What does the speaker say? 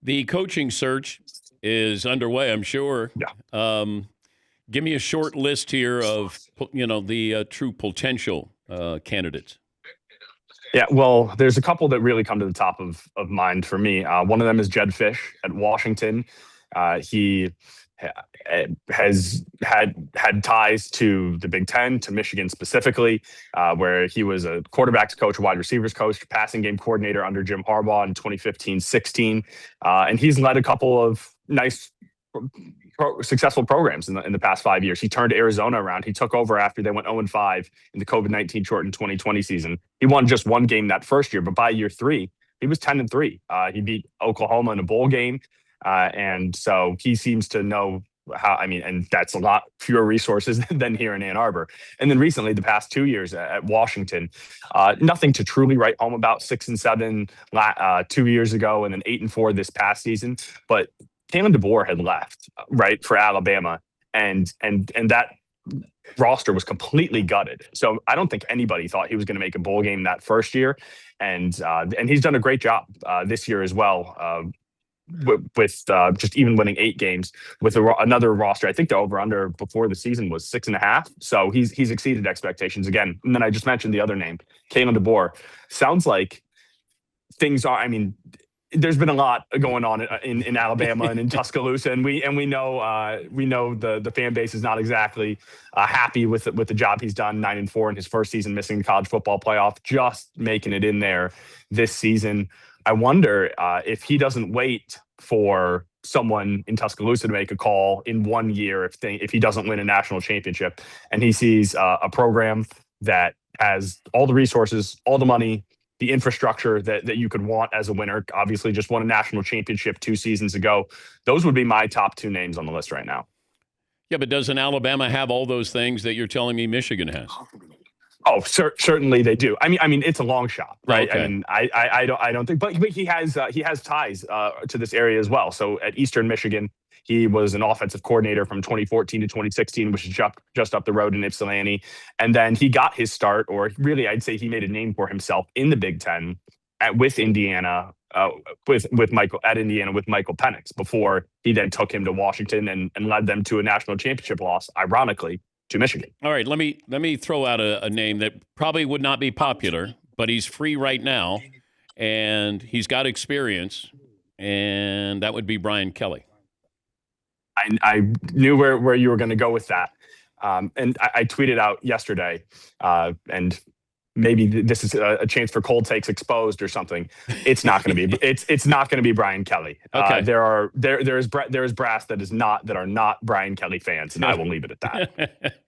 The coaching search is underway, I'm sure. Yeah. Give me a short list here of the true potential candidates. Yeah, well, there's a couple that really come to the top of mind for me. One of them is Jed Fish at Washington. He has had ties to the Big Ten, to Michigan specifically, where he was a quarterbacks coach, wide receivers coach, passing game coordinator under Jim Harbaugh in 2015-16. And he's led a couple of nice successful programs in the past 5 years. He turned Arizona around. He took over after they went 0-5 in the COVID-19 shortened 2020 season. He won just one game that first year, but by year 3, he was 10-3. He beat Oklahoma in a bowl game. And so he seems to know how, and that's a lot fewer resources than here in Ann Arbor. And then recently, the past 2 years at Washington, nothing to truly write home about. 6-7 2 years ago, and then 8-4 this past season. But Kalen DeBoer had left, right, for Alabama, and that roster was completely gutted. So I don't think anybody thought he was going to make a bowl game that first year, and he's done a great job this year as well. With just even winning 8 games with another roster. I think the over-under before the season was 6.5. So he's exceeded expectations again. And then I just mentioned the other name, Kalen DeBoer. Sounds like things are, there's been a lot going on in Alabama and in Tuscaloosa, and we know the fan base is not exactly happy with the job he's done. 9-4 in his first season, missing the college football playoff, just making it in there this season. I wonder if he doesn't wait for someone in Tuscaloosa to make a call in 1 year if he doesn't win a national championship, and he sees a program that has all the resources, all the money, the infrastructure that you could want as a winner. Obviously just won a national championship 2 seasons ago. Those would be my top 2 names on the list right now. Yeah, but doesn't Alabama have all those things that you're telling me Michigan has? Oh, certainly they do. It's a long shot, right? Okay. I don't think, but he has ties to this area as well. So at Eastern Michigan, he was an offensive coordinator from 2014 to 2016, which is just up the road in Ypsilanti. And then he got his start, or really, I'd say he made a name for himself in the Big Ten with Indiana, with Michael Penix, before he then took him to Washington and led them to a national championship loss, ironically, to Michigan. All right, let me throw out a name that probably would not be popular, but he's free right now, and he's got experience, and that would be Brian Kelly. I knew where you were going to go with that. And I tweeted out yesterday, and maybe this is a chance for cold takes exposed or something. It's not going to be. It's not going to be Brian Kelly. Okay. There is brass that are not Brian Kelly fans, and I will leave it at that.